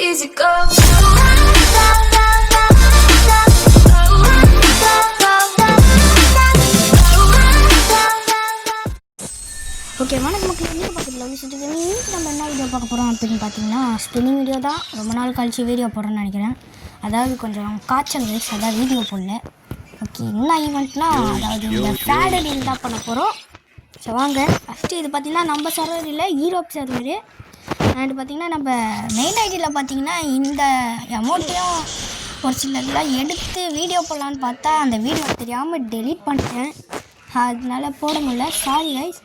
easy go. Okay வணக்கம் மக்கள், video பக்கத்தில் இன்னைக்கு நம்ம என்ன வீடியோ பார்க்க போகிறோம் அப்படின்னு பார்த்தீங்கன்னா ஸ்பின்னிங் வீடியோ தான். ரொம்ப நாள் கழிச்சு வீடியோ போடுறேன்னு நினைக்கிறேன். அதாவது கொஞ்சம் காய்ச்சல் வயசு, அதாவது வீடியோ போடல. ஓகே, என்ன ஈவெண்ட்னா அதாவது இந்த ஃபேட் டீல் தான் பண்ண போகிறோம். ஸோ வாங்க, ஃபஸ்ட்டு இது பார்த்திங்கன்னா நம்ம சர்வர் இல்லை, யூரோப் சர்வரு. அண்ட் பார்த்திங்கன்னா நம்ம மெயின் ஐடியில் பார்த்திங்கன்னா இந்த அமௌண்ட்டையும் ஒரு சிலர்லாம் எடுத்து வீடியோ போடலான்னு பார்த்தா அந்த வீடியோ தெரியாமல் டெலீட் பண்ணிட்டேன். அதனால போட முடியல, சாரி கைஸ்.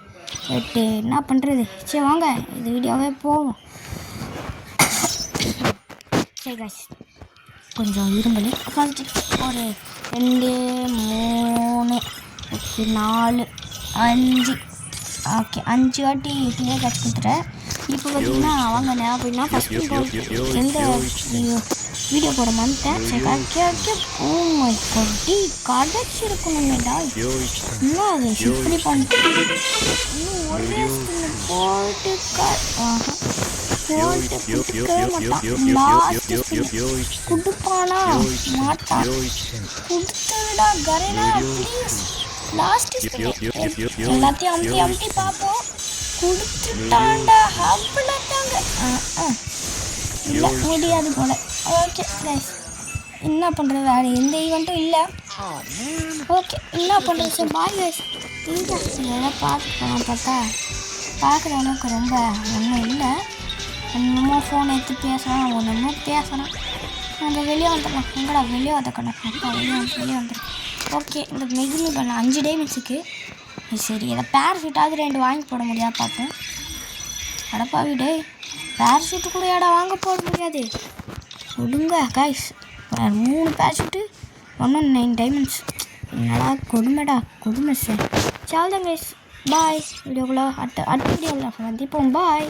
பட்டு என்ன பண்ணுறது, சரி வாங்க இது வீடியோவே போவோம். சரி கைஸ், கொஞ்சம் இரும்பலி ஃபஸ்ட்டு ஒரு 2 3 ஓகே 4 5 ஓகே 5 வாட்டி கிளியர் கட் கொடுத்துட்டேன். இப்போ பார்த்தீங்கன்னா வாங்க நேரம் போயிடலாம். ஃபஸ்ட்டு எந்த வீடியோ போட மாட்டேன். சரி கரெக்டாக ஓ மை கொட்டி கடைச்சிருக்கணுமேடா. இன்னும் அது இப்படி பண்ணிட்டு இன்னும் ஒரே போட்டு போட்டு கொடுக்கவே மாட்டான். லாஸ்ட்டு கொடுப்பானா மாட்டான். கொடுத்துடா கரேனா ப்ளீஸ். லாஸ்ட்டு எல்லாத்தையும் அமுத்தி பார்ப்போம். கொடுத்துட்டாண்டா அவ்வளோதாங்க. இல்லை முடியாது போல. ஓகே கைஸ், என்ன பண்ணுறது, வேறு எந்த ஈவெண்ட்டும் இல்லை. ஓகே என்ன பண்ணுறது, சரி பாய் கைஸ். இதெல்லாம் பார்த்துக்கலாம். பார்த்தா பார்க்குற அளவுக்கு ரொம்ப ஒன்றும் இல்லை. என்னமோ ஃபோன் எடுத்து பேசுகிறான், ஒன்றுமோ பேசுகிறான். நாங்கள் வெளியே வந்துடலாம். எங்கடா வெளியே வந்துக்கணும். அப்பா வெளியே வந்துடும். ஓகே, இந்த மெகினி பண்ண 5 டேமேஜுக்கு சரி, இதை பேராஷூட்டாவது 2 வாங்கி போட முடியாது பார்ப்போம். அடப்பா வீடு, பேராஷூட்டு கூட இடம் வாங்க போட முடியாது. கொடுங்க கைஸ், 3 பேராஷூட்டு 9 டைமண்ட்ஸ். என்னடா கொடுமைடா கொடுமை சார். சால்தான் கைஸ், பாய். வீடியோக்குள்ளே அடுத்த வீடியோவில் சந்திப்போம். பாய்.